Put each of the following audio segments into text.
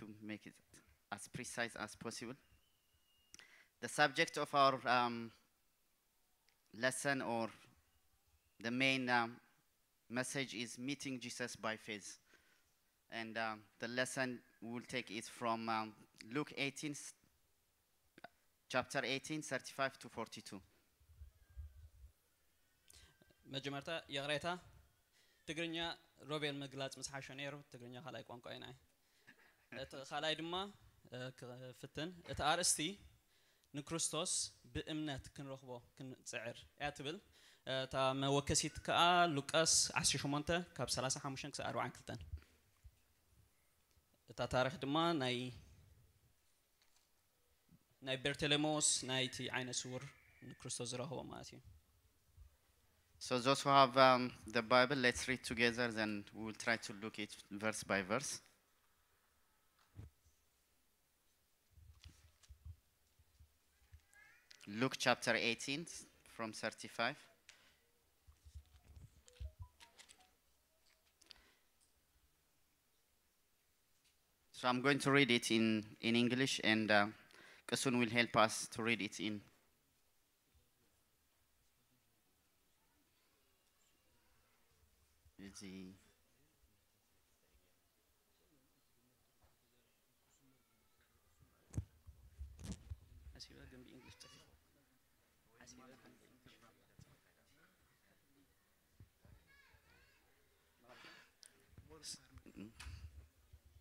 to make it as precise as possible. The subject of our lesson, or the main message, is meeting Jesus by faith. And the lesson we'll take is from Luke 18, chapter 18, 35 to 42. مجمرتا يغريتا تقرنيا روبيل مقلاص مسحاشو نيرو تقرنيا خلاي قوانقايناي خلاي دما فتن اتارستي نكريستوس بأمنت كنرخبو كنصعر ياتبل تا موكسيت كا لوقاس 18 كاب 35 كسا 42 تا تاريخ دما ناي بيرتليموس نايتي عين سور نكريستوس رخبو ماتي. So those who have the Bible, let's read together, then we'll try to look it verse by verse. Luke chapter 18 from 35. So I'm going to read it in English, and Kasun will help us to read it in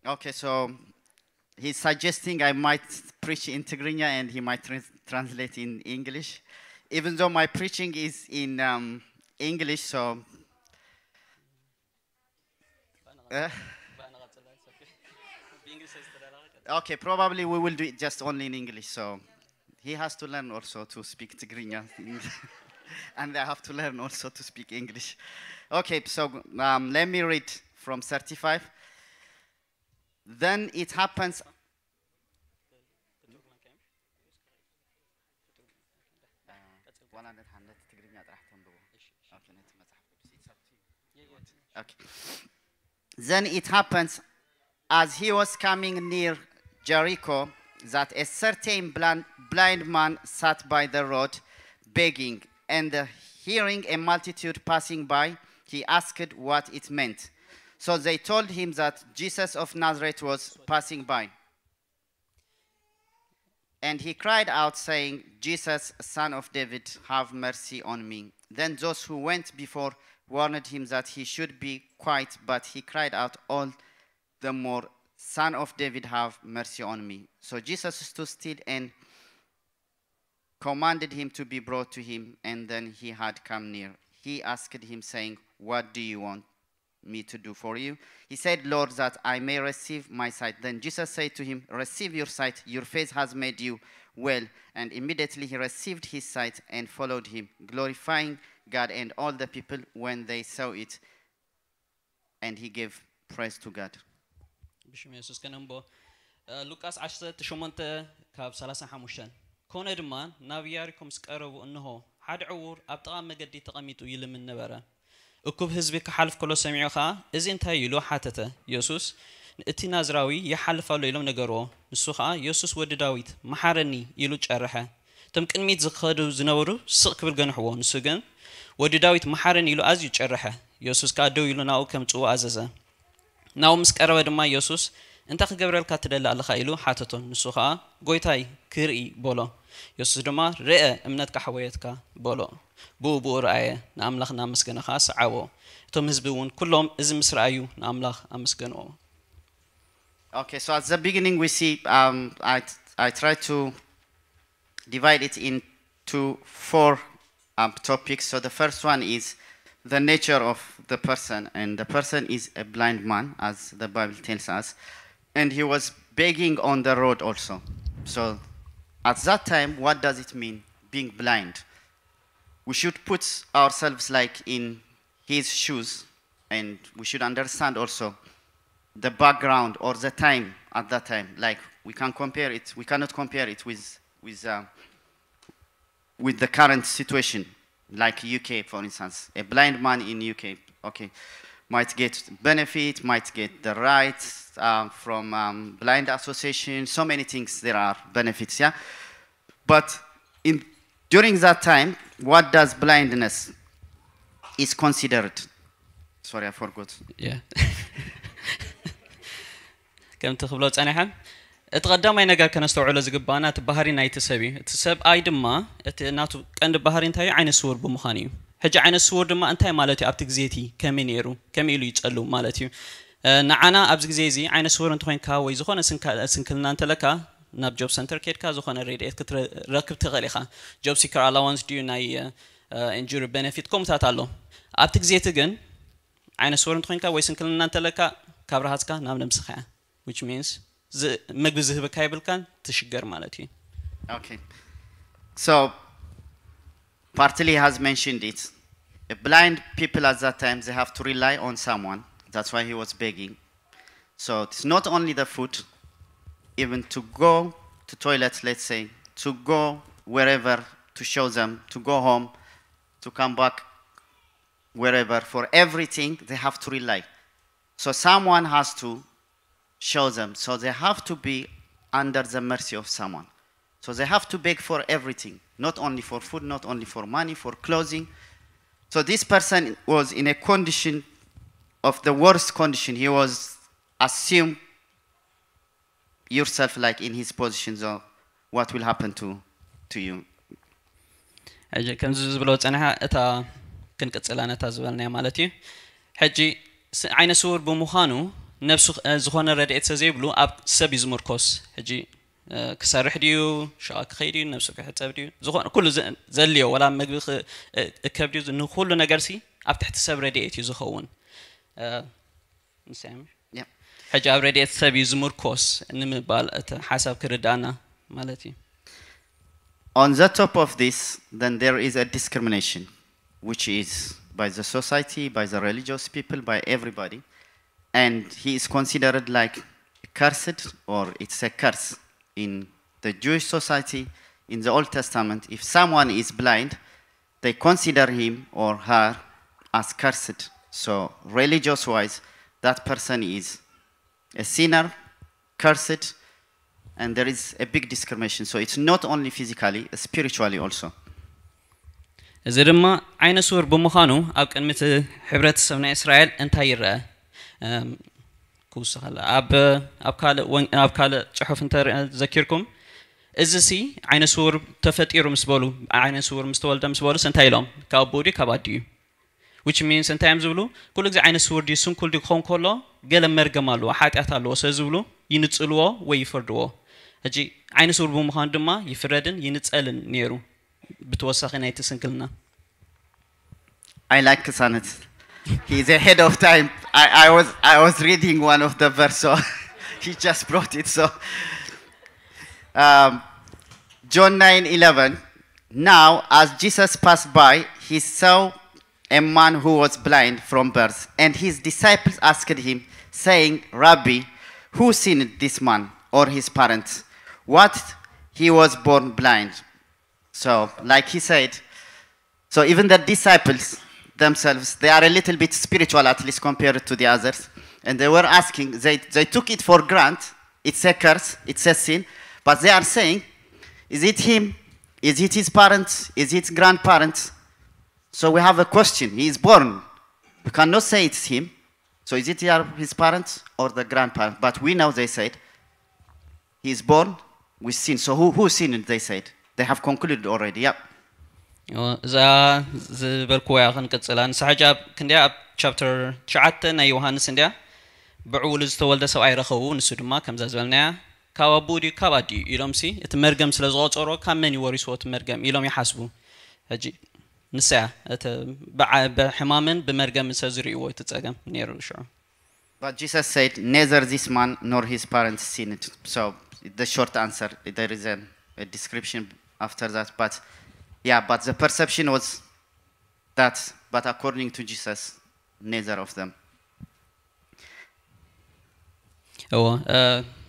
Okay, so he's suggesting I might preach in Tigrinya and he might translate in English. Even though my preaching is in English, so okay, probably we will do it just only in English. So he has to learn also to speak Tigrinya, and I have to learn also to speak English. Okay, so let me read from 35. Then it happens. Okay. Then it happens, as he was coming near Jericho, that a certain blind man sat by the road begging, and hearing a multitude passing by, he asked what it meant. So they told him that Jesus of Nazareth was passing by. And he cried out, saying, Jesus, Son of David, have mercy on me. Then those who went before warned him that he should be quiet, but he cried out all the more, Son of David, have mercy on me. So Jesus stood still and commanded him to be brought to him, and then he had come near. He asked him, saying, what do you want me to do for you? He said, Lord, that I may receive my sight. Then Jesus said to him, receive your sight, your faith has made you well. And immediately he received his sight and followed him, glorifying God. And all the people, when they saw it, and he gave praise to God. بشم يسوس كنمبو لوكاس 18 كاب 35 كون دمان نابياركم سقربوا انه حد عور ابطا مقدي تقميطو يلمن نبره اكوب حزبي كحلف كله سمعوا خا اذا انت يلو حاتته يسوس اتي نازراوي يحلفوا ليلم نغرو نسو خا يسوس ود داويت محارني يلو ጨረحه تم قنميت زخدو زنورو سق كبل غنحو نسو غن ود داويت محارني يلو ازي ጨረحه يسوس كادو يلو ناو كم صو اززه ناو مسقربه دما يسوس انت خغبرل كاتدل الله خايلو حاتتو نسو خا غويتاي كري بولو يسوس دما رئ امنت كحويتك بولو بو رأي ناملاخنا مسكنا خاص عاو توم هزبون كلهم إذا مسرعيو ناملاخ أمسكنوا. Okay, so at the beginning we see I try to divide it into 4 topics. So the first one is the nature of the person, and the person is a blind man, as the Bible tells us, and he was begging on the road also. So at that time, what does it mean, being blind? We should put ourselves like in his shoes, and we should understand also the background or the time at that time. Like we cannot compare it with the current situation, like UK, for instance, a blind man in UK. Okay, might get benefit, might get the rights from blind association, so many things there are benefits, yeah? But during that time, what does blindness is considered? Sorry, I forgot. Yeah. كم تخبلوا تصنيحا اتقدم اي ነገር ከነስተውዕሎ ዝግባና ተባህሪ ናይ ተሰቢ ተሰብ አይ ድማ እትናቱ ቀንድ ባህሪ እንታይ አይነ ስውር በመኻን እዩ ሕጂ አይነ ስውር ድማ እንታይ ማለት እዩ ኣብቲ ግዜቲ ከመይ ነይሩ ከመይ ኢሉ ይጸሉ ማለት እዩ ንዓና ኣብዚ ግዜ እዚ አይነ ስውር እንትኮንካ ወይ ዝኾነ ስንክልና እንተለካ ናብ ጆብ ሰንተር ከድካ ዝኾነ ሬዲኤት ክትረክብ ትኽእልኻ ጆብ ሲከር አላዋንስ ዲዩ ናይ ኢንጁሪ ቤኔፊት ኮምታት ኣሎ ኣብቲ ግዜቲ ግን አይነ ስውር እንትኮንካ ወይ ስንክልና እንተለካ ካብ ራሃትካ ናብ ነምስኻ which means مجبزه بكايبل كان تشجر مالتي. Okay. So partly has mentioned it. Blind people at that time they have to rely on someone. That's why he was begging. So it's not only the food, even to go to toilet, let's say, to go wherever to show them, to go home, to come back wherever. For everything they have to rely. So someone has to show them. So they have to be under the mercy of someone. So they have to beg for everything, not only for food, not only for money, for clothing. So this person was in a condition of the worst condition. He was assume yourself like in his position, so what will happen to you. أجل كم زبلوا أنا أتا كنقص أنا تزبلنا مالتي حجي عين سور بمخانو نفس زخانة رديت سزيبلو أب سبيز مركز هجي كسرح ديو شاك خيري نفسك حتى بديو زخانة كل زليو ولا مجبخ كبديو إنه كل نجارسي أب تحت سب رديت يزخون نسمع هجي أب رديت سبيز مركز إنما بال حسب كردانا مالتي. On the top of this, then there is a discrimination, which is by the society, by the religious people, by everybody. And he is considered like cursed, or it's a curse in the Jewish society. In the Old Testament, if someone is blind, they consider him or her as cursed. So religious-wise, that person is a sinner, cursed, and there is a big discrimination. So it's not only physically, spiritually also. زرما عين سور بمخانو أو كان مثل حبرة سمنا إسرائيل انتهير كوس هلا أب كله شحوف انت ذكركم إزسي عين سور تفتيرو مسبولو عين سور مستولد مسبولو سنتايلهم كابودي كاباديو which means sometimes زبلو كل جزء عين سور دي سون كل دي خون كله قال مرجمالو حات أثالو سزبلو ينتصلوا ويفردوا هجي عين سور بمخان دما يفردن ينتصلن نيرو بتوسخنا يتسنكلنا. I like Sanet. He's ahead of time. I was reading one of the verse, so he just brought it. So John 9:11. Now, as Jesus passed by, he saw a man who was blind from birth, and his disciples asked him, saying, "Rabbi, who sinned, this man or his parents? What he was born blind?" So, like he said, so even the disciples themselves, they are a little bit spiritual, at least compared to the others, and they were asking, they took it for granted, it's a curse, it's a sin, but they are saying, is it him, is it his parents, is it his grandparents? So we have a question. He is born, we cannot say it's him, so is it his parents or the grandparents? But we know, they said, he is born with sin. So who sinned, they said. They have concluded already. Yep. za zberkuya kan katsalan sahajab kindia chapter 9 na Yohanes india بعول ዝተወልደ ሰብኣይ ረኸቡ ንሱ ድማ ከምዛ ዝበልና ካባቡዲ ካባዲ ኢሎምሲ እቲ መርገም ስለ ዝቆፀሮ ካመን ይወሪሶ እቲ መርገም ኢሎም ይሓስቡ ሕጂ ንስያ እቲ በሕማምን በመርገም ሰዝሪዎ የተጸገም ነይሩ ሽዑ. But Jesus said neither this man nor his parents sinned. So the short answer, there is a description after that, but yeah, but the perception was that, but according to Jesus, neither of them. Oh,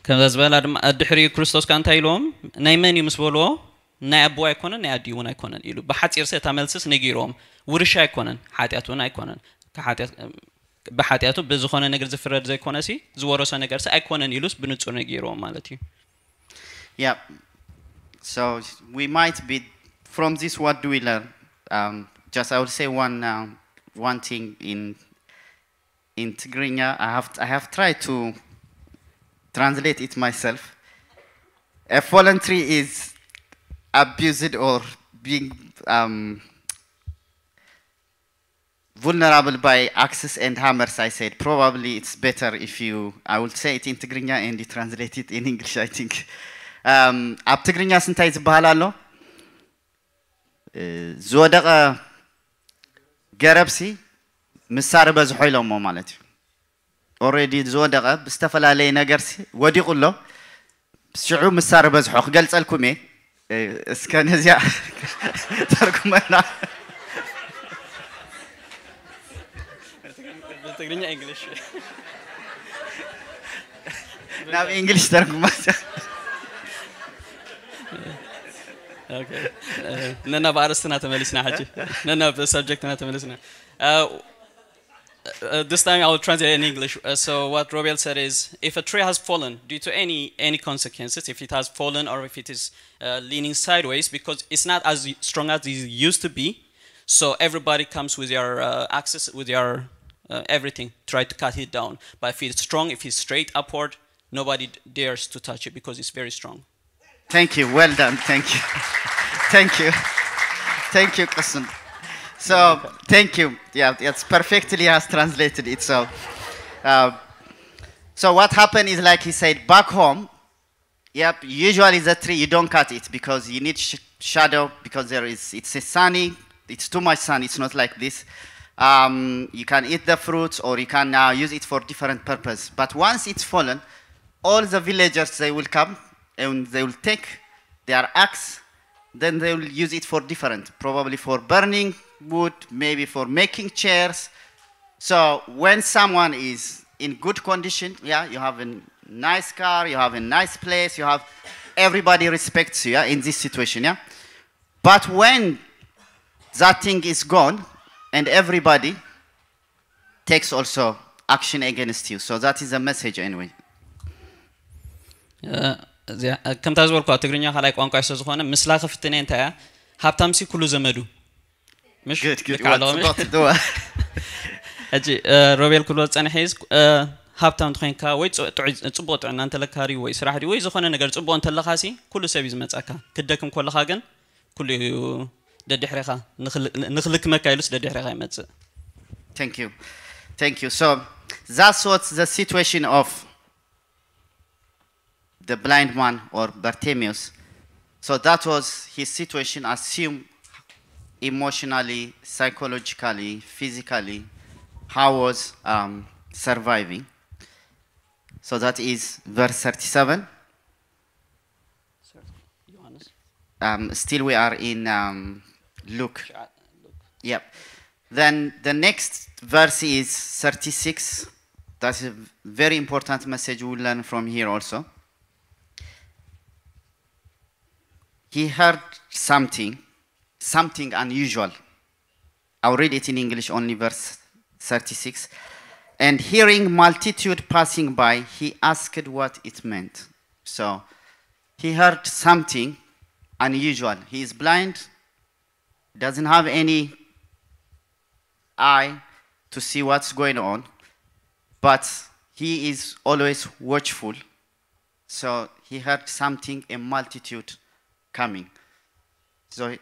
كذا زبالة الدحري كريستوس كان تايلهم نايمن يمسبولو نابوا يكونن ناديون يكونن يلو بحث يرسل تعمل سس نجيرهم ورشة يكونن حاتياتون يكونن كحاتيات بحاتياتو بزخونه نجر زفرد زي كونسي زورسه نجر ساي كونن يلوس بنصور نجيرو مالتي. Yeah. So we might be from this. What do we learn? Just I will say one thing in Tigrinya. I have tried to translate it myself. A fallen tree is abused or being vulnerable by axes and hammers. I said probably it's better if I will say it in Tigrinya and you translate it in English, I think. ኣብ ትግርኛ ስንታይ ዝበሃል ኣሎ ዝወደቐ ገረብሲ ምሳር በዝሖ ኢሎሞ ማለት እዩ ኦሬዲ ዝወደቐ ብዝተፈላለየ ነገርሲ ወዲቑሎ ሽዑ ምሳር በዝሖ ክገልጸልኩም እስከ ነዚያ ተርጉመና ትግርኛ እንግሊሽ ናብ እንግሊሽ ተርጉማት Okay. Nana baristana temelisna haji. Nana subject na temelisna. This time I will translate in English. So what Robel said is, if a tree has fallen due to any consequences, if it has fallen or if it is leaning sideways, because it's not as strong as it used to be, so everybody comes with your axis, with your everything, try to cut it down. But if it's strong, if it's straight upward, nobody dares to touch it because it's very strong. Thank you. Well done. Thank you. Thank you. Thank you, Qasim. So, thank you. Yeah, it's perfectly has translated it. So what happened is, like he said, back home, yep, usually the tree, you don't cut it because you need shadow because it's sunny, it's too much sun, it's not like this. You can eat the fruits or you can use it for different purpose. But once it's fallen, all the villagers, they will come and they will take their axe, then they will use it for different, probably for burning wood, maybe for making chairs. So when someone is in good condition, yeah, you have a nice car, you have a nice place, you have, everybody respects you, yeah, in this situation, yeah. But when that thing is gone, and everybody takes also action against you, so that is a message anyway. كم تزور قا تقرينيا خلاك وانقا يسوزخونه مسلا خفتني انت يا هابتامسي كله زمدو مش اجي روبيل كله صنحيز هابتام تخينكا وي صبو طعنا انت لكاري وي سراح دي وي زخونه ነገር صبو انت لخاسي كله سب يزمصاكا كدكم كلخا كن كله ددحريخا نخلك مكايلس ددحريخا يمص. Thank you. So that's what the situation of the blind man or Bartimaeus. So that was his situation. Assume emotionally, psychologically, physically, how was surviving. So that is verse 37. Still we are in Luke. Yep. Then the next verse is 36. That's a very important message we'll learn from here also. He heard something unusual. I'll read it in English only, verse 36. And hearing multitude passing by, he asked what it meant. So he heard something unusual. He is blind, doesn't have any eye to see what's going on, but he is always watchful. So he heard something, a multitude coming. So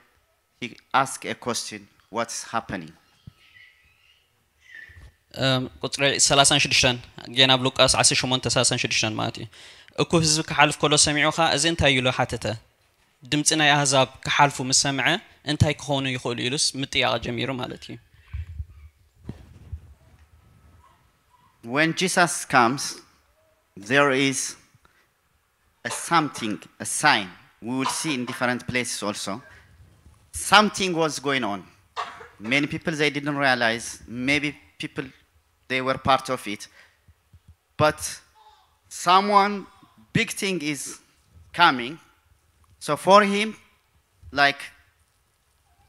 he asked a question, what's happening? ቁጥር 36 ገና ብሉቃስ 18:36 ማለት እዩ እኮ ህዝብ ከሓልፍ ኮሎ ሰሚዑኻ እዚ እንታይ ይሉ ሓተተ ድምጽ ናይ አህዛብ ከሓልፉ መስምዐ እንታይ ክኾኑ ይኽእሉ ኢሉስ ምጥያቅ ጀሚሩ ማለት እዩ When Jesus comes, there is a sign we will see in different places also. Something was going on. Many people, they didn't realize. Maybe people, they were part of it. But someone, big thing is coming. So for him, like,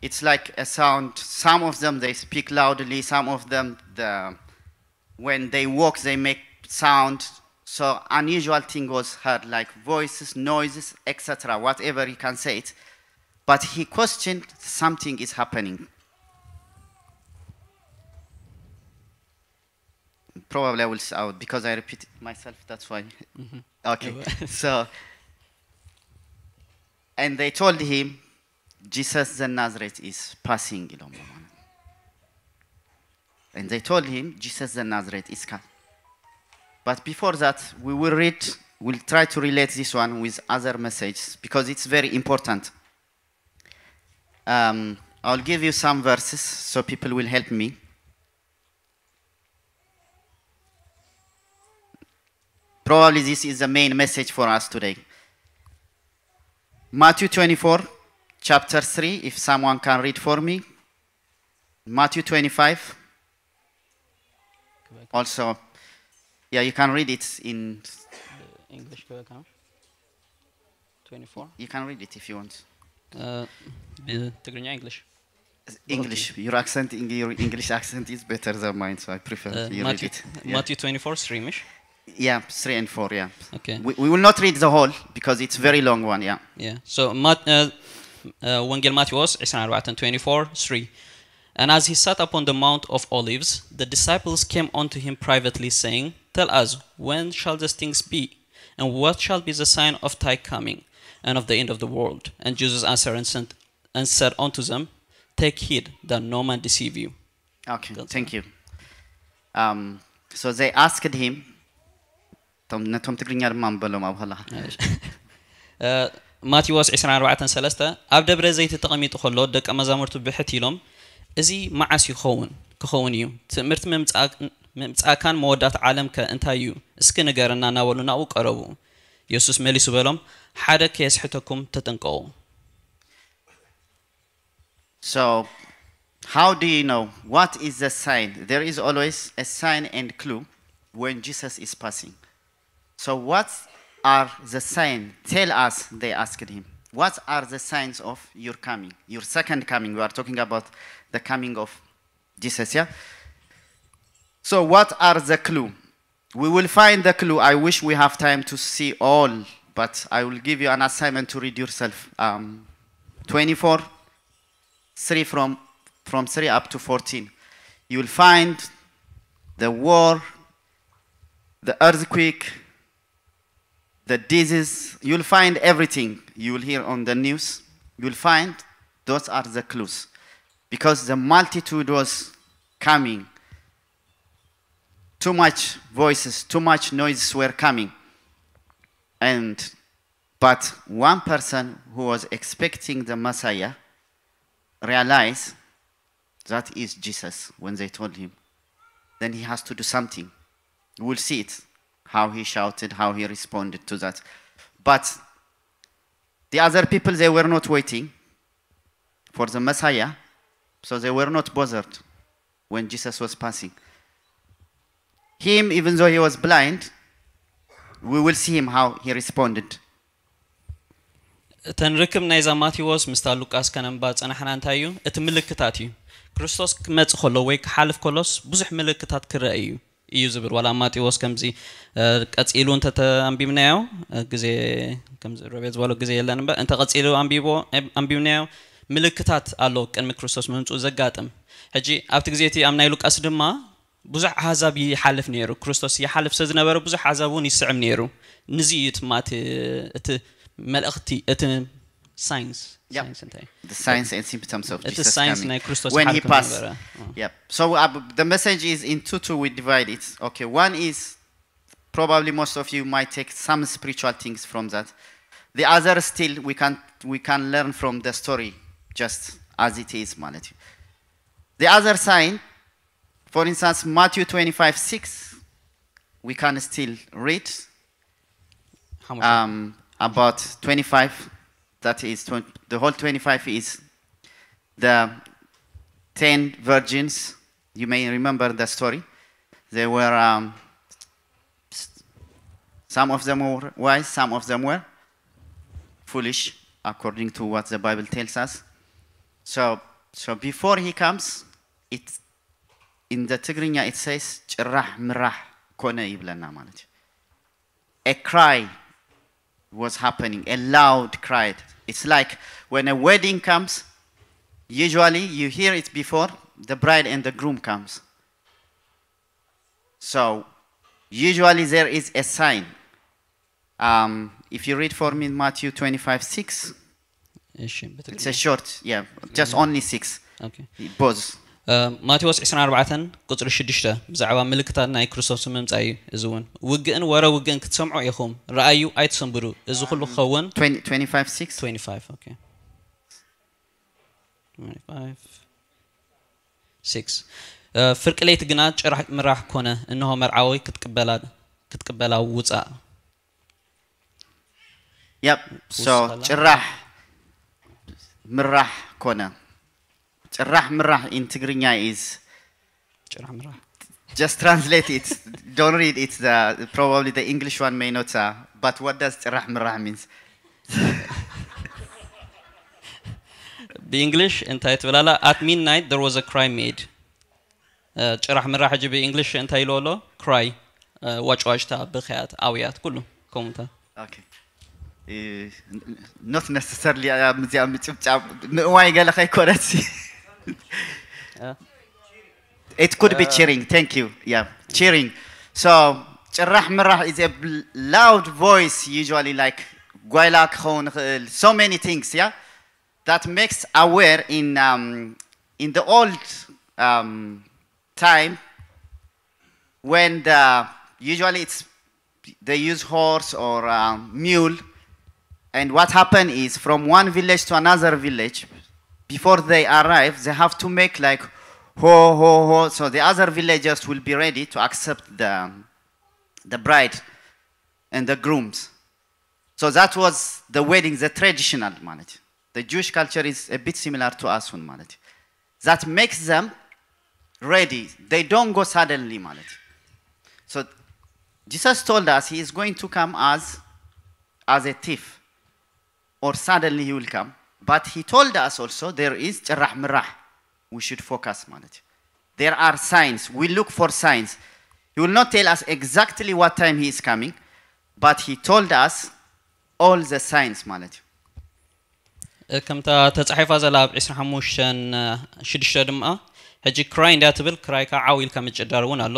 it's like a sound. Some of them, they speak loudly. Some of them, when they walk, they make sound. So unusual thing was heard, like voices, noises, etc., whatever you can say it. But he questioned something is happening. Probably I will say out because I repeat myself, that's why. Okay, so, and they told him, Jesus the Nazareth is passing. And they told him, Jesus the Nazareth is coming. But before that, we'll try to relate this one with other messages because it's very important. I'll give you some verses so people will help me. Probably this is the main message for us today. Matthew 24, chapter 3, if someone can read for me. Matthew 25. Also, yeah, you can read it in English. 24. You can read it if you want. English. English. Your accent, your English accent is better than mine, so I prefer you read it. Yeah. Matthew 24, 3, Mish? Yeah, 3 and 4, yeah. Okay. We will not read the whole because it's a very long one, yeah. Yeah. So, Wangel Matthios, 24, 3. And as he sat upon the Mount of Olives, the disciples came unto him privately, saying, Tell us, when shall these things be? And what shall be the sign of thy coming, and of the end of the world? And Jesus answered and said unto them, Take heed that no man deceive you. Okay, thank you. So they asked him, ማቴዎስ 24:3 ኣብ ደብረ ዘይት ተቐሚጡ ከሎ ደቀ መዛሙርቱ ብሕት ኢሎም እዚ መዓስ ክኸውን እዩ ትምህርት ምምጻእካን መወዳት ዓለም ከእንታይ እዩ እስኪ ንገረና ናበሉ ናኡ ቀረቡ ኢየሱስ መሊሱ በሎም ሓደ ከየስሕተኩም ተጠንቀቁ. So how do you know what is the sign? There is always a sign and clue when Jesus is passing. So what are the signs? Tell us, they asked him. What are the signs of your coming? Your second coming. We are talking about the coming of Jesus, yeah? So what are the clue? We will find the clue. I wish we have time to see all, but I will give you an assignment to read yourself. 24, 3 from 3 up to 14. You will find the war, the earthquake, the disease. You'll find everything you will hear on the news. You'll find those are the clues. Because the multitude was coming. Too much voices, too much noises were coming. But one person who was expecting the Messiah realized that is Jesus when they told him. Then he has to do something. We'll see it. How he shouted, how he responded to that. But the other people, they were not waiting for the Messiah, so they were not bothered when Jesus was passing. Him, even though he was blind, we will see him how he responded. ተንርክብ ናይ ዛ ማቴዎስ ምስታ ሉቃስ ከነምባ ጸናሕና እንታይ እዩ እቲ ምልክታት እዩ ክርስቶስ ክመጽእ ከሎ ወይ ክሓልፍ ከሎስ ብዙሕ ምልክታት ክረአ እዩ ዝብል ዋላ ማቴዎስ ከምዚ ቀጺሉ እንተ አንቢብናዮ ግዜ ከምዚ ረቤት ዝበሎ ግዜ የለን እምበር እንተ ቀጺሉ አንቢብናዮ ምልክታት አሎ ቅድሚ ክርስቶስ መምጽኡ ዘጋጥም ሕጂ ኣብቲ ግዜቲ ኣብ ናይ ሉቃስ ድማ ብዙሕ አሕዛብ ይሓልፍ ነይሩ ክርስቶስ ይሓልፍ ስለዝነበረ ብዙሕ አሕዛቡን ይስዕም ነይሩ ንዚ ማት እቲ መልእኽቲ እቲ ሳይንስ the signs and symptoms of Jesus coming. When he passed. Yeah. So the message is in two we divide it. Okay, one is probably most of you might take some spiritual things from that. The other still we can learn from the story just as it is, Malati. The other sign, for instance, Matthew 25:6, we can still read about 25. That is, the whole 25 is the 10 virgins. You may remember the story. They were, some of them were wise, some of them were foolish, according to what the Bible tells us. So before he comes, in the Tigrinya it says ጭራህ ምራህ ኮነ ይብለና ማለት a cry was happening, a loud cry. It's like when a wedding comes, usually you hear it before the bride and the groom comes. So usually there is a sign. If you read for me Matthew 25:6, it's a short, yeah, just only 6. Okay. Pause. ማቴዎስ 24 ቁጥር 6 ብዛዕባ ምልክታት ናይ ክርስቶስ መምጻይ እዙውን ውግእን ወረ ውግእን ክትሰምዑ ኢኹም ረአዩ ኣይትሰንብሩ እዚ ሁሉ ኸውን 25:6 25 okay 25:6 ፍርቅ ለይት ግና ጭራህ ምራህ ኮነ እንሆ መርዓዊ ክትቀበላ ውጻ Yep, so ጭራህ ምራህ ኮነ ጭራህ ምራህ in Tigrinya is ጭራህ ምራህ just translate it, don't read it, probably the English one may not, but what does ጭራህ ምራህ means? The English እንታይ ትብላላ at midnight there was a cry made ጭራህ ምራህ ጅ በእንግሊሽ እንታይ ይሎሎ cry ዋጭዋጭታ በኸያት አውያት ኩሉ ኮምታ Okay. Not necessarily ምዚያ ምጭብጫብ ንዋይ ገለኸ ይኮነስ It could be cheering. Thank you. Yeah, cheering. So, ጭራህ ምራህ is a loud voice, usually like guaylak khon, so many things. Yeah, that makes aware in the old time when usually they use horse or mule, and what happened is from one village to another village. Before they arrive, they have to make like ho ho ho, so the other villagers will be ready to accept the bride and the grooms. So that was the wedding, the traditional manage. The Jewish culture is a bit similar to us one manage. That makes them ready. They don't go suddenly manage. So Jesus told us he is going to come as a thief, or suddenly he will come. But he told us also there is ጭራህ ምራህ. We should focus on it. There are signs. We look for signs. He will not tell us exactly what time he is coming, but he told us all the signs ማለት ከምታ ተጻሒፋ ዘላብ 25:6 ድማ ሕጂ ክራይ እንዳትብል ክራይካ ዓዊል ከምጭዳር እውን ኣሎ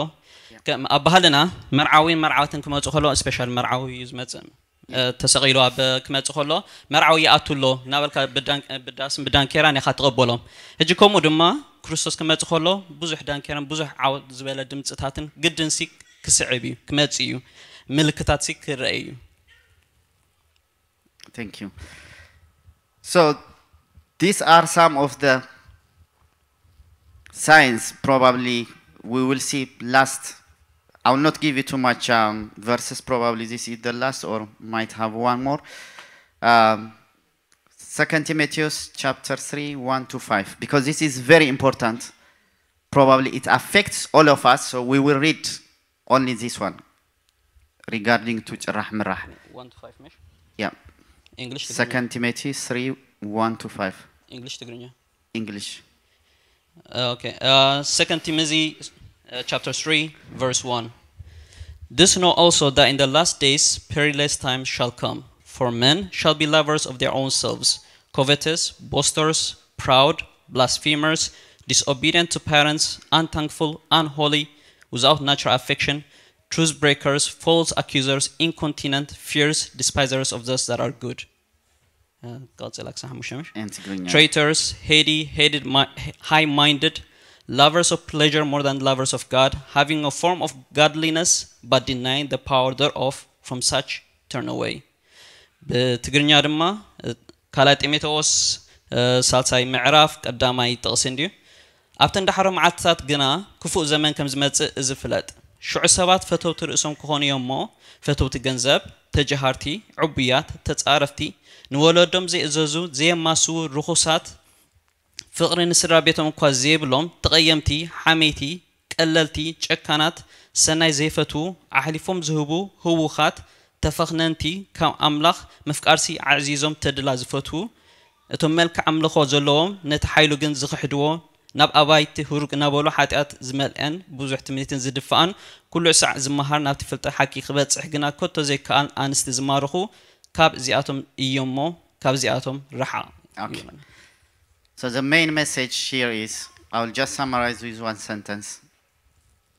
አባህልና መርዓዊን መርዓትን ክመጹ ከሎ ስፔሻል መርዓዊ ይዝመጽም ተሰቂሉ አብ ክመጽ ከሎ መርዓዊ ያአቱሎ ናበልካ ብዳስም ብዳንኬራን ያኻ ተቀበሎም ሕጂ ኮሙ ድማ ክርስቶስ ክመጽ ከሎ ብዙሕ ዳንኬራን ብዙሕ ዓወት ዝበለ ድምጽታትን ግድንሲ ክስዕብ እዩ ክመጽ እዩ ምልክታት ሲ ክረአዩ Thank you. So these are some of the signs probably we will see last. I will not give you too much verses, probably this is the last or might have one more. 2 Timothy chapter 3, 1-5, because this is very important. Probably it affects all of us, so we will read only this one regarding to ጭራህ ምራህ 1-5 mesh. Yeah. English. 2 Timothy 3, 1-5. English ትግርኛ. English. Okay. 2 Timothy chapter 3 verse 1. This know also that in the last days perilous times shall come, for men shall be lovers of their own selves, covetous, boasters, proud, blasphemers, disobedient to parents, unthankful, unholy, without natural affection, truth breakers, false accusers, incontinent, fierce, despisers of those that are good. Traitors, heady-headed, high-minded, lovers of pleasure more than lovers of God, having a form of godliness but denying the power thereof, from such turn away. በትግርኛ ድማ ካላይ ጢሞቴዎስ ሳልሳይ ምዕራፍ ቀዳማይ ጥቅስ እንዲዩ ኣብተ እንዳሕሮ መዓልትታት ግና ክፉእ ዘመን ከም ዝመጽእ ዝፍለጥ ሽዑ ሰባት ፈተውቲ ርእሶም ክኾኑ እሞ ፈተውቲ ገንዘብ ተጀሃርቲ ዕቡያት ተጻረፍቲ ንወለዶም ዘይእዘዙ ዘይማስው ርኹሳት ፍቅሪ ንስድራ ቤቶም እንኳ ዘይብሎም ተቀየምቲ ሓሜቲ ቀለልቲ ጨካናት ሰናይ ዘይፈቱ አሕሊፎም ዝህቡ ህውኻት ተፈኽነንቲ ከም አምላኽ መፍቃርሲ ዓዚዞም ተድላ ዝፈቱ እቶም መልክ አምልኾ ዘለዎም ነቲ ኃይሉ ግን ዝኽሕድዎ ناب أبايت هروك نابولو حاتيات زملئن بوزح تمنيتن زدفان كل ساع زمهار ناب تفلت حكي خبات حقنا كتو زي كان أنست زمارخو كاب زياتهم يومو كاب زياتهم رحا. Okay. So the main message here is, I will just summarize with one sentence.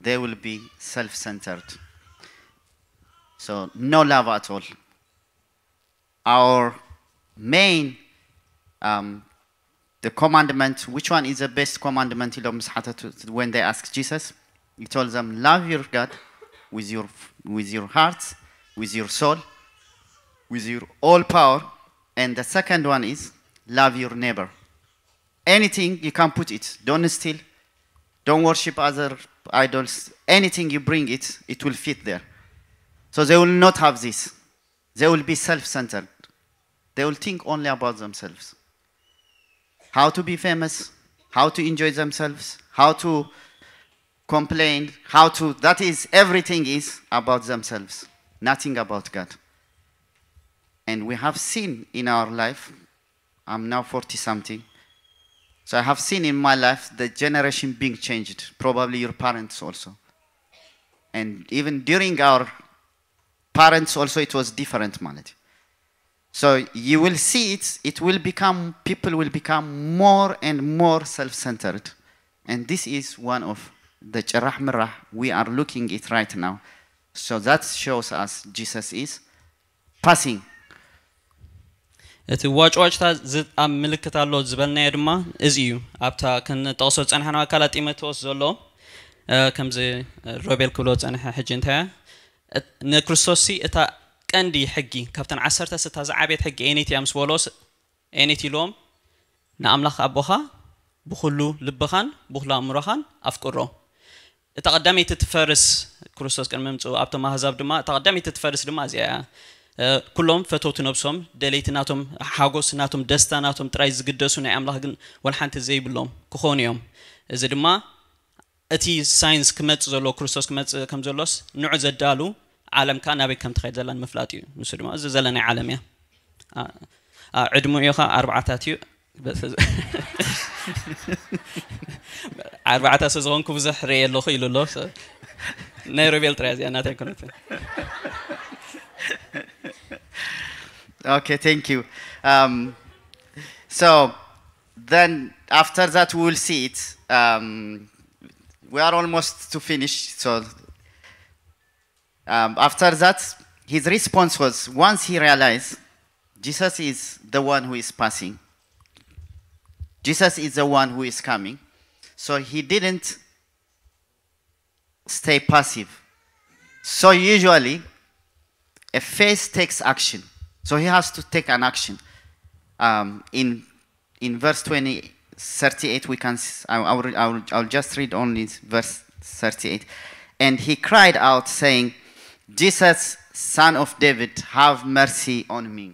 They will be self-centered. So no love at all. Our main, the commandment, which one is the best commandment when they asked Jesus? He told them, love your God with your heart, with your soul, with your all power. And the second one is, love your neighbor. Anything you can put it. Don't steal. Don't worship other idols. Anything you bring it, it will fit there. So they will not have this. They will be self-centered. They will think only about themselves. How to be famous, how to enjoy themselves, how to complain, that is, everything is about themselves, nothing about God. And we have seen in our life, I'm now 40-something, so I have seen in my life the generation being changed, probably your parents also. And even during our parents also it was different, malady. So you will see people will become more and more self-centered. And this is one of the ጭራህ ምራህ we are looking at right now. So that shows us Jesus is passing. እቲ ዋጭዋጭታ ኣብ ምልክት ኣሎ ዝበልናዮ ድማ እዚ እዩ ኣብታ ክንጠቕሶ ፀንሐና ኣካላት ጢሞቴዎስ ዘሎ ከምዚ ሮቤል ክብሎ ፀንሐ ሕጂ እንታይ ንክርስቶስ እታ ቀንዲ ሕጊ ካብተን 10 ስታ ዝዓቤት ሕጊ ኤኒት ያምስ ወሎስ ኤኒት ኢሎም ንኣምላኽ ኣቦኻ ብኹሉ ልብኻን ብኹሉ ኣእምሮኻን ኣፍቅሮ እታ ቀዳመይቲ ትፈርስ ክርስቶስ ቀን መምጽኡ ኣብቶም ኣሕዛብ ድማ እታ ቀዳመይቲ ትፈርስ ድማ እዚኣ ኩሎም ፈተውት ነብሶም ደለይትናቶም ሓጎስናቶም ደስታናቶም ጥራይ ዝግደሱ ናይ ኣምላኽ ግን ወልሓንቲ ዘይብሎም ክኾኑ እዮም እዚ ድማ እቲ ሳይንስ ክመጽ ዘሎ ክርስቶስ ክመጽ ከም ዘሎስ ንዑ ዘዳሉ ዓለም ካን ናበይ ከም ትኸይድ ዘላን መፍላጥ እዩ ንሱ ድማ እዚ ዘለና ዓለም እያ ዕድሙ ኢኻ 4 እዩ ኣርባዕተ ሰዝኾንኩ ብዙሕ ርእ ኣለኹ ኢሉ ኣሎ ናይ ሮቤል ጥራይ እዚኣ ናታይ ኮነት Okay, thank you. So then after that we will see it. We are almost to finish. So after that, his response was, once he realized Jesus is the one who is passing, Jesus is the one who is coming, so he didn't stay passive. So usually a faith takes action. So he has to take an action. In verse 38, we can. I'll just read only verse 38. And he cried out, saying, "Jesus, Son of David, have mercy on me."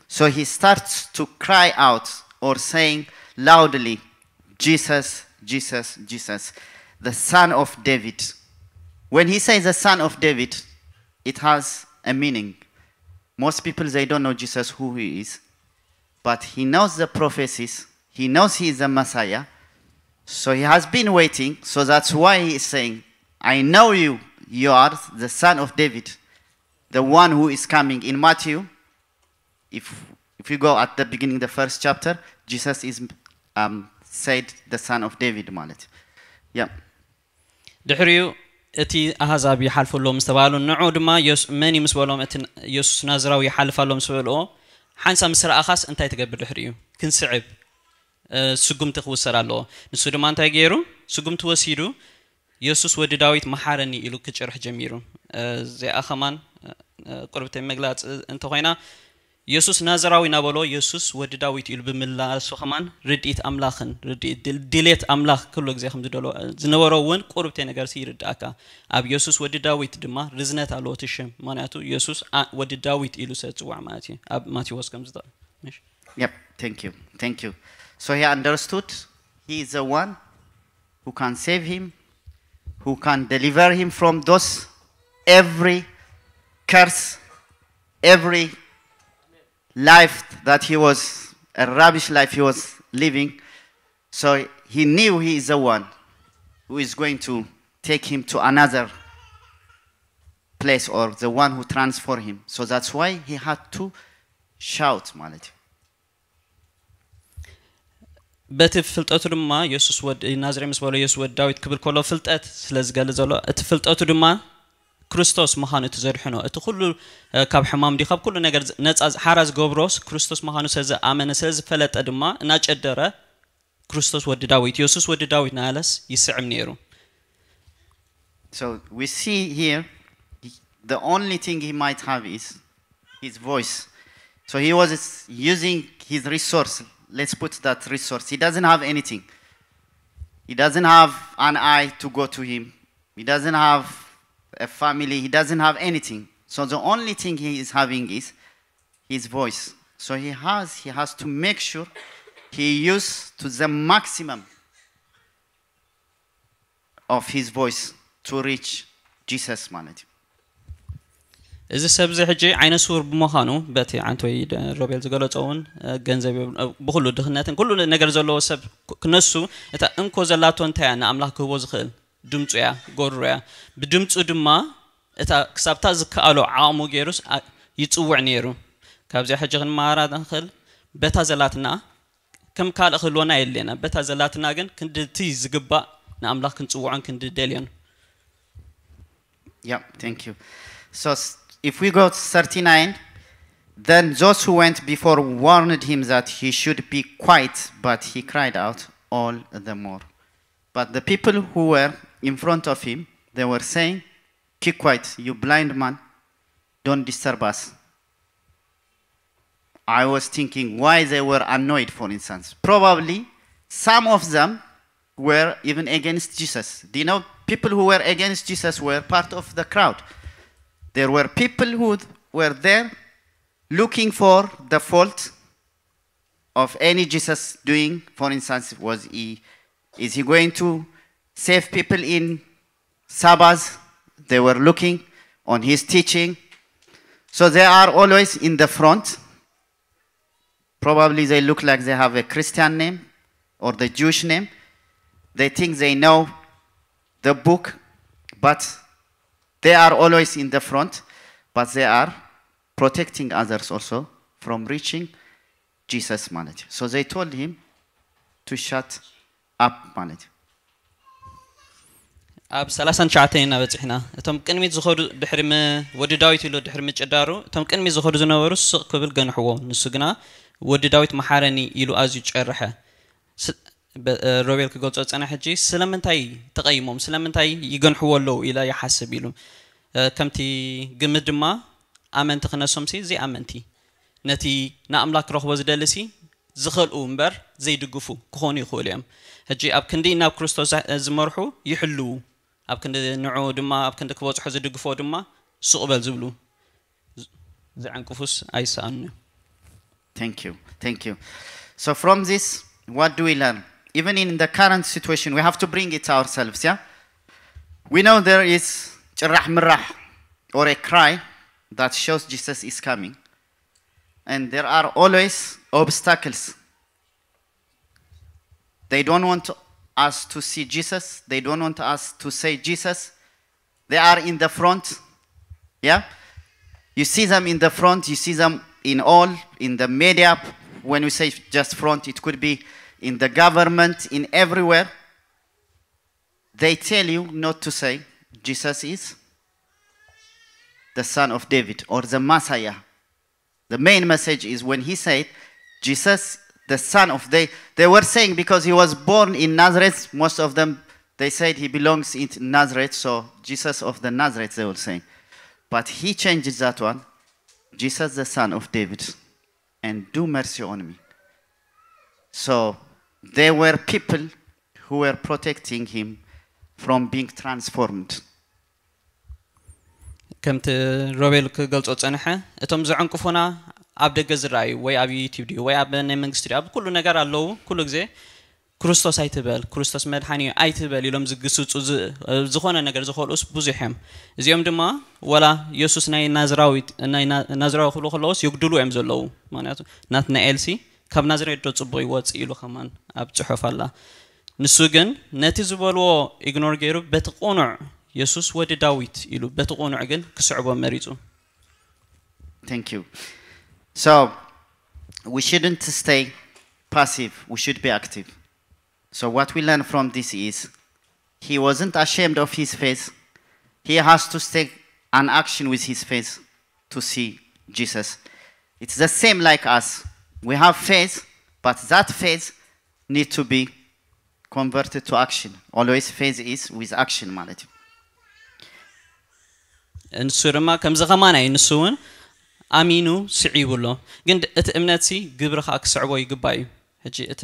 So he starts to cry out, or saying loudly, "Jesus, Jesus, Jesus, the Son of David." When he says the Son of David, it has a meaning. Most people, they don't know Jesus, who he is. But he knows the prophecies. He knows he is the Messiah. So he has been waiting. So that's why he is saying, I know you. You are the Son of David. The one who is coming. In Matthew, if you go at the beginning, the first chapter, Jesus is said the Son of David. Malet. Yeah. ድሕሪኡ እቲ ኣህዛብ ይሓልፈሎም ዝተባሉ ንዑ ድማ መን ይምስበሎም እቲ ኢየሱስ ናዝራዊ ይሓልፈሎም ስበልኦ ሓንሳ ምስራኣኻስ እንታይ ትገብር ድሕሪኡ ክንስዕብ ስጉምቲ ክውሰድ ኣለዎ ንሱ ድማ እንታይ ገይሩ ስጉምቲ ወሲዱ ኢየሱስ ወዲ ዳዊት መሓረኒ ኢሉ ክጭርሕ ጀሚሩ እዚኣ ኸማን ቁርብተይ መግላጽ እንተኾይና ኢየሱስ ናዝራዊ ናበሎ ኢየሱስ ወዲ ዳዊት ኢሉ ብምላሱ ኸማን ርድኢት ኣምላኽን ርድኢት ድሌት ኣምላኽ ኩሉ ግዜ ከም ዝደሎ ዝነበሮ እውን ቁርብተይ ነገር ሲይርዳእካ ኣብ ኢየሱስ ወዲ ዳዊት ድማ ርዝነት ኣለዎ ትሽም ማንያቱ ኢየሱስ ወዲ ዳዊት ኢሉ ሰጽዋዕ ማለት እዩ ኣብ ማቴዎስ ከም ዝጠ Yep, thank you. So he understood he is the one who can save him, who can deliver him from those every curse, every life that he was, a rubbish life he was living. So he knew he is the one who is going to take him to another place, or the one who transform him. So that's why he had to shout ማለት እዩ በቲ ፍልጠቱ ድማ ኢየሱስ ወድ ናዝሬት መስበለ ኢየሱስ ወድ ዳዊት ክብል ኮሎ ፍልጠት ስለዝገለ ዘሎ እቲ ፍልጠቱ ድማ ክርስቶስ መኻኑ ተዘርሑ ነው እቲ ሁሉ ካብ ሕማም ዲ ካብ ሁሉ ነገር ነፃ ሓራዝ ገብሮስ ክርስቶስ መኻኑ ስለዚ ኣመነ ስለዚ ፈለጠ ድማ እናጨደረ ክርስቶስ ወድ ዳዊት ኢየሱስ ወድ ዳዊት ናለስ ይስዕም ነይሩ So we see here the only thing he might have is his voice. So he was using his resource. Let's put that resource. He doesn't have anything. He doesn't have an eye to go to him. He doesn't have a family. He doesn't have anything. So the only thing he is having is his voice. So he has to make sure he uses to the maximum of his voice to reach Jesus ማለት እዚ ሰብ ዝሕጂ ዓይነ ሱር ብመኻኑ በቲ አንቶይ ሮቤል ዝገለጸውን ገንዘብ ብሁሉ ድኽነትን ኩሉ ነገር ዘለዎ ሰብ ክነሱ እታ እንኮ ዘላቶ እንታይ ና አምላክ ክቦ ዝኽእል ድምጹ ያ ጎርሩ ያ ብድምጹ ድማ እታ ክሳብታ ዝከኣሎ ዓቕሙ ገይሩስ ይጽውዕ ነይሩ ካብዚ ሕጂ ክንማራ ንኽእል በታ ዘላትና ከም ካልእ ክህልወና የለና በታ ዘላትና ግን ክንድቲ ዝግባእ ንኣምላክ ክንጽውዖን ክንድደልዮን Yeah, thank you. So if we go to 39, then those who went before warned him that he should be quiet, but he cried out all the more. But the people who were in front of him, they were saying, keep quiet, you blind man, don't disturb us. I was thinking why they were annoyed, for instance. Probably some of them were even against Jesus. Do you know, people who were against Jesus were part of the crowd. There were people who were there looking for the fault of any Jesus doing. For instance, is he going to save people in Sabbath? They were looking on his teaching. So they are always in the front. Probably they look like they have a Christian name or the Jewish name. They think they know the book, but they are always in the front, but they are protecting others also from reaching Jesus ማለት So they told him to shut up ማለት ኣብ 39 ኢና በጽሕና እቶም ቅንሚት ዝኸዱ ድሕሪም ወዲ ዳዊት ኢሉ ድሕሪም ጨዳሩ እቶም ቅንሚት ዝኸዱ ዝነበሩ ስቕ ክብል ገንሕዎ ንሱ ግና ወዲ ዳዊት መሓረኒ ኢሉ ኣዝዩ ጨርሐ ሮቤል ክገልጾ ጸና ሕጂ ስለምንታይ ተቀይሞም ስለምንታይ ይገንሕዎ ኣለው ኢላ ይሓስብ ኢሉ ከምቲ ግምት ድማ ኣመንቲ ክነሶምሲ እዚ ኣመንቲ ነቲ ንኣምላክ ረኽቦ ዝደልሲ ዝኽእሉ እምበር ዘይድግፉ ክኾኑ ይኽእሉ እዮም ሕጂ ኣብ ክንዲ ናብ ክርስቶስ ዝመርሑ ይሕልው ኣብ ክንዲ ንዑ ድማ ኣብ ክንዲ ክበጽሑ ዝድግፎ ድማ ስቕበል ዝብሉ ዝዓንቅፉስ ኣይሰኣኑ Thank you. So from this, what do we learn? Even in the current situation, we have to bring it ourselves, yeah? We know there is ጭራህ ምራህ or a cry that shows Jesus is coming. And there are always obstacles. They don't want us to see Jesus. They don't want us to say Jesus. They are in the front, yeah? You see them in the front, you see them in the media. When we say just front, it could be in the government, in everywhere. They tell you not to say Jesus is the son of David or the Messiah. The main message is when he said Jesus, the son of David. They were saying because he was born in Nazareth, most of them, they said he belongs in Nazareth, so Jesus of the Nazareth, they were saying. But he changes that one, Jesus the son of David, and do mercy on me. So there were people who were protecting him from being transformed. ከምቲ ሮቤል ክገልጾ ጸንሐ እቶም ዝዓንቅፉና ኣብ ደገ ዝራዩ ወይ ኣብ ዩቲዩብ ዲ ወይ ኣብ ናይ መንግስቲ ዲ ኣብ ኩሉ ነገር ኣለው ኩሉ ግዜ ክርስቶስ ኣይትበል ክርስቶስ መድሓኒ ኣይትበል ኢሎም ዝግስጹ ዝኾነ ነገር ዝኸሉስ ብዙሕ እዮም እዚኦም ድማ ወላ ኢየሱስ ናይ ናዝራዊ ክብሉ ከለውስ ይግድሉ እዮም ዘለው ማለት ናትናኤልሲ ካብ ናዝሬት ዶ ጽቡቕ ይወጽ ኢሉ ከማን ኣብ ጽሑፍ ኣላ نسوجن نتزبلوا إغنور جيرو بتقونع يسوس ود داويت يلو بتقونع جن كسعبة مريضو. Thank you. So we shouldn't stay passive. We should be active. So what we learn from this is he wasn't ashamed of his face. He has to take an action with his face to see Jesus. It's the same like us. We have faith, but that faith needs to be converted to action. Always faith is with action ማለት እንሱ ድማ ከምዚ ኸማና ይንሱውን ኣሚኑ ስዒቡ ኣሎ ግን እቲ እምነት ሲ ግብርኻ ክስዕቦ ይግባእ እዩ ሕጂ እቲ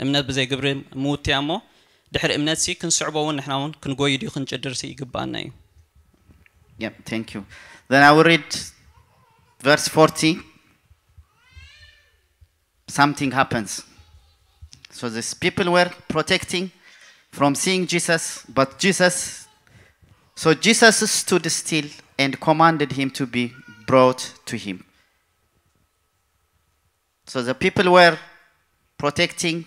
እምነት ብዘይ ግብሪ ምውት እያ እሞ ድሕሪ እምነት ሲ ክንስዕቦ እውን ንሕና እውን ክንጎይድ እዩ ክንጭድር ሲ ይግባአና እዩ Yep, thank you. Then I will read verse 40. Something happens. So these people were protecting from seeing Jesus, but Jesus stood still and commanded him to be brought to him. So the people were protecting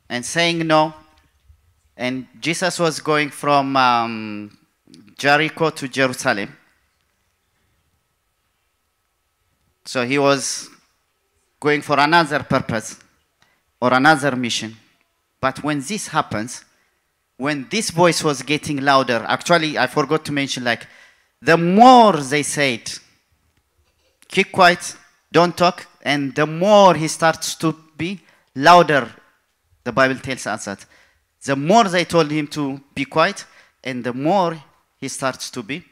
and saying no, and Jesus was going from Jericho to Jerusalem. So he was going for another purpose or another mission. But when this happens, when this voice was getting louder, actually I forgot to mention, like, the more they said, keep quiet, don't talk, and the more he starts to be louder. The Bible tells us that. The more they told him to be quiet, and the more he starts to be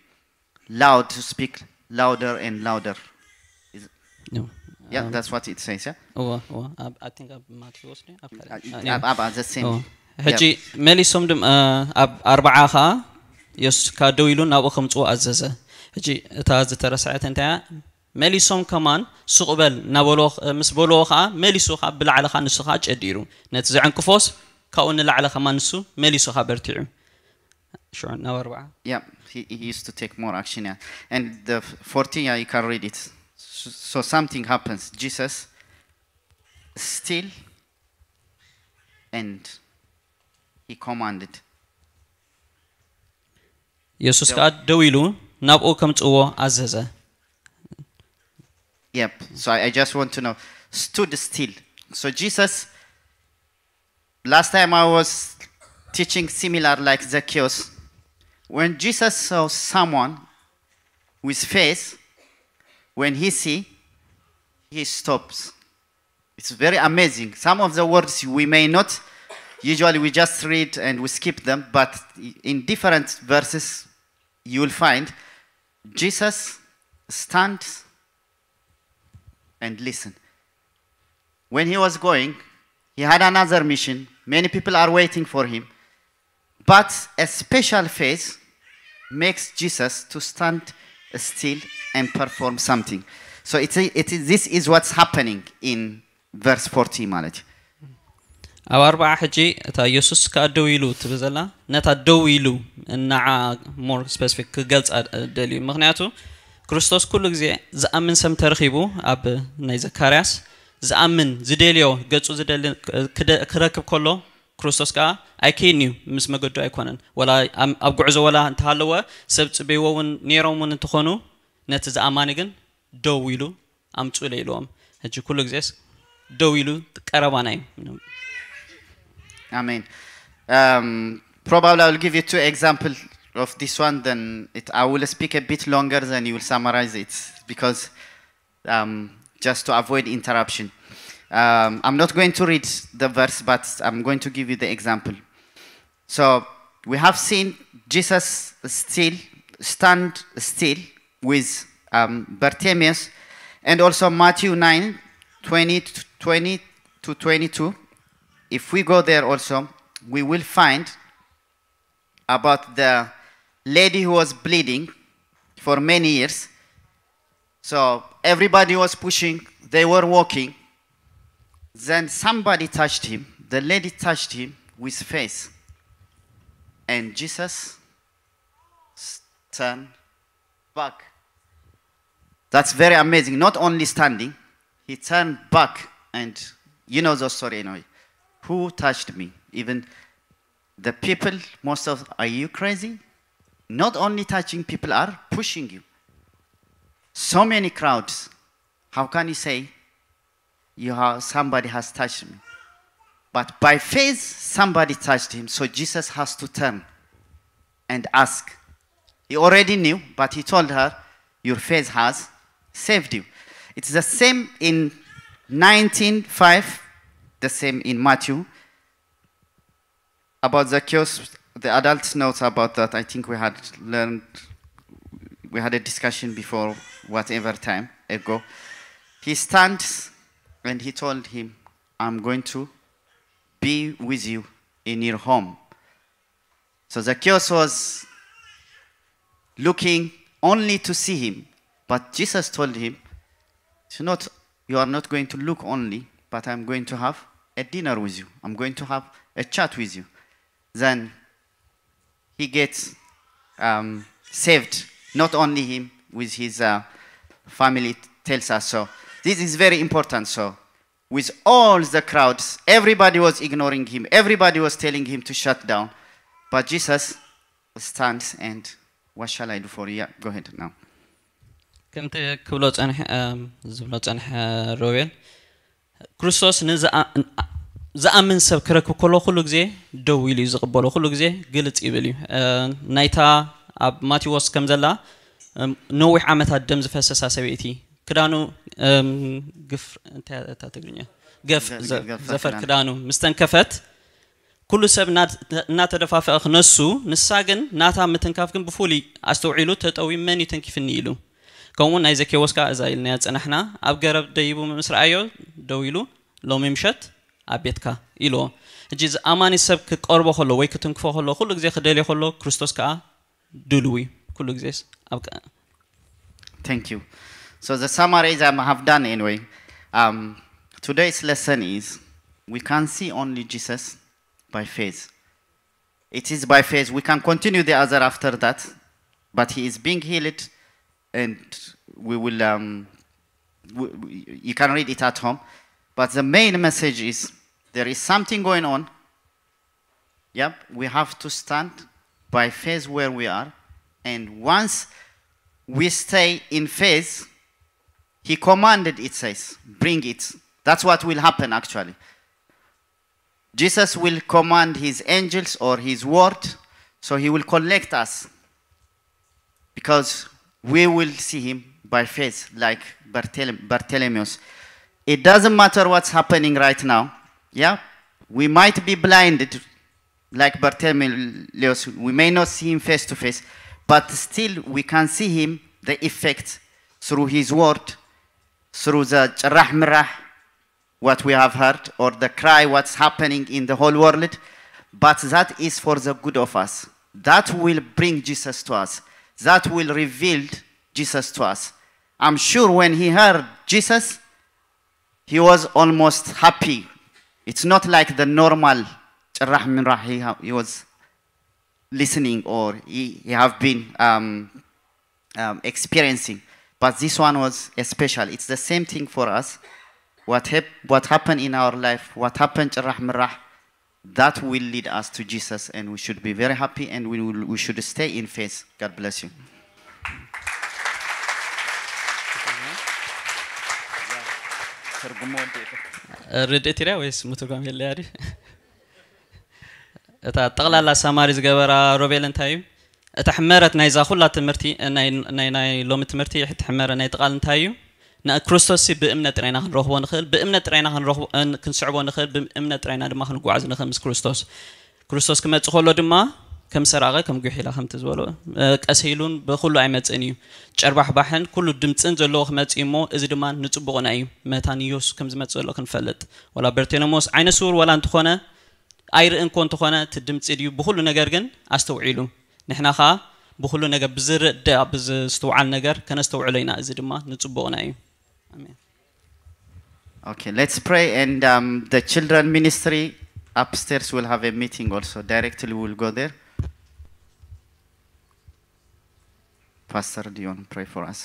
loud, to speak louder and louder. No. Yeah, that's what it says, yeah? Oh, I think Matthew was the same. ሕጂ መሊሶም ድማ ኣብ 40 ኻ ኢየሱስ ካደው ኢሉ ናብኡ ከምጽኡ ኣዘዘ ሕጂ እታ ዝተረሳዐት እንታይ መሊሶም ከማን ስቕበል ናበሎ ምስ በልዎ ኻ መሊሱ ኻ ብላዕለኻ ንስኻ ጨዲሩ ነቲ ዝዕንቅፎስ ካብኡ ንላዕለኻ ማንሱ መሊሱ ኻ በርቲዑ sure now 40 yeah he used to take more action, yeah. And the 40, yeah, you can read it. So something happens. Jesus still and he commanded. ኢየሱስ ካ ደው ኢሉ ናብኡ ከምጽዎ ኣዘዘ Yep. So I just want to know, stood still. So Jesus, last time I was teaching similar like Zacchaeus. When Jesus saw someone with faith, when he see, he stops. It's very amazing. Some of the words we may not, usually we just read and we skip them, but in different verses you will find Jesus stands and listen. When he was going, he had another mission. Many people are waiting for him. But a special faith makes Jesus to stand still and perform something. So this is what's happening in verse 40 ማለት ኣብ 40 ሕጂ እታ ኢየሱስ ካደው ኢሉ ትብዘላ ነታ ደው ኢሉ እናዓ more specific ክገልጽ ደልዩ ምክንያቱ ክርስቶስ ኩሉ ግዜ ዝኣምን ሰም ተረኺቡ ኣብ ናይ ዘካርያስ ዝኣምን ዝደልዮ ገጹ ዝደል ክረክብ ከሎ ክርስቶስ ካ ኣይከይኒዩ ምስ መገዱ ኣይኮነን ወላ ኣብ ጉዕዞ ወላ እንተሃለወ ሰብ ጽበይዎውን ኔሮምን እንትኾኑ ነቲ ዝኣማኒ ግን ደው ኢሉ ኣምጹ ለይሎም ሕጂ ኩሉ ግዜስ ደው ኢሉ ቀረባና እዩ Amen. Probably I will give you 2 examples of this one, then I will speak a bit longer, then you will summarize it, because just to avoid interruption. I'm not going to read the verse, but I'm going to give you the example. So we have seen Jesus stand still with Bartimaeus, and also Matthew 9:20 to 22. If we go there also, we will find about the lady who was bleeding for many years. So everybody was pushing, they were walking. Then somebody touched him. The lady touched him with faith. And Jesus turned back. That's very amazing. Not only standing, he turned back, and you know the story anyway. Who touched me? even the people, most of, are you crazy? Not only touching, people are pushing you. So many crowds. How can you say somebody has touched me? But by faith, somebody touched him. So Jesus has to turn and ask. He already knew, but he told her, your faith has saved you. It's the same in 19:5, the same in Matthew. About Zacchaeus, the adults knows about that. I think we had a discussion before, whatever time ago. He stands and he told him, I'm going to be with you in your home. So Zacchaeus was looking only to see him, but Jesus told him, you are not going to look only, but I'm going to have a dinner with you. I'm going to have a chat with you. Then he gets saved, not only him, with his family tells us so. This is very important. So with all the crowds, everybody was ignoring him. Everybody was telling him to shut down. But Jesus stands and, what shall I do for you? Yeah, go ahead now. كنت كبلوت أنا زبلوت أنا رويل كريستوس زأمن سب كرك كله خلق زي دويلي زقبله خلق زي قلت إبلي نايتا أب ماتيوس كم زلا نوح عمت هالدم زفسس سبيتي كدانو قف أنت تقولين قف زفر كدانو مستنكفت كل سب نات دفاف أخنسو نساجن ناتا متنكافكن بفولي أستوعيلو تتوي مني تنكيف النيلو كون أي زكي وسكا زي الناس نحنا أبجرب ديبو مسرعيو دويلو لو ممشت أبيتك إلو جيز أماني سب كقربه خلو ويكتنكفه خلو كل جزء خدالي خلو كريستوس كا دلوي كل جزء أبكا. Thank you. So the summary I have done anyway. Today's lesson is we can see only Jesus by faith. It is by faith. We can continue the other after that, but he is being healed, and we will. You can read it at home, but the main message is there is something going on. Yep, we have to stand by faith where we are, and once we stay in faith, he commanded, it says, bring it. That's what will happen actually. Jesus will command his angels or his word, so he will collect us because we will see him by faith like Bartholomew. It doesn't matter what's happening right now. Yeah, we might be blinded like Bartholomew. We may not see him face to face, but still we can see him, the effect, through his word, through the Jarrah Mirah, what we have heard, or the cry, what's happening in the whole world. But that is for the good of us. That will bring Jesus to us. That will reveal Jesus to us. I'm sure when he heard Jesus, he was almost happy. It's not like the normal Jarrah Mirah he was listening or he have been experiencing. But this one was special. It's the same thing for us. What happened in our life, what happened Jarrah Mirah, that will lead us to Jesus, and we should be very happy, and we should stay in faith. God bless you. رديتي ويس مترجم يلي هذه تغلى ساماريز جبرا روبيل انتايو تحمرت نايزا خلا تمرتي ناي لوم تمرتي تحمر ناي تقال انتايو نا كريستوس بأمنة رينا هنروح نخل بأمنة رينا هنروح كنسعبو نخل بأمنة رينا دما هنقعز نخل مس كريستوس كما تخلو دما كم سراغه كم جحيلا خم تزولو قسيلون بخلو عيمصنيو ጨርባح ባحن كل ድምጽን ዘሎ خمصيمو እዚ ድማ ንጽብቆና እዩ መታንዮስ ከም ዝመጽ ዘሎ ክንፈልጥ ወላ በርቴኖሞስ አይነ ሱር ወላ እንትኾነ አይርእን ኮን እንትኾነ ትድምጽ እዩ በሁሉ ነገር ግን አስተውዒሉ ንሕናኻ በሁሉ ነገር ብዝርዳ ብዝስተውዓል ነገር ከነስተውዕለይና እዚ ድማ ንጽብቆና እዩ አሜን Okay, let's pray, and the children ministry upstairs will have a meeting also. Directly we'll go there. Pastor, do you want to pray for us?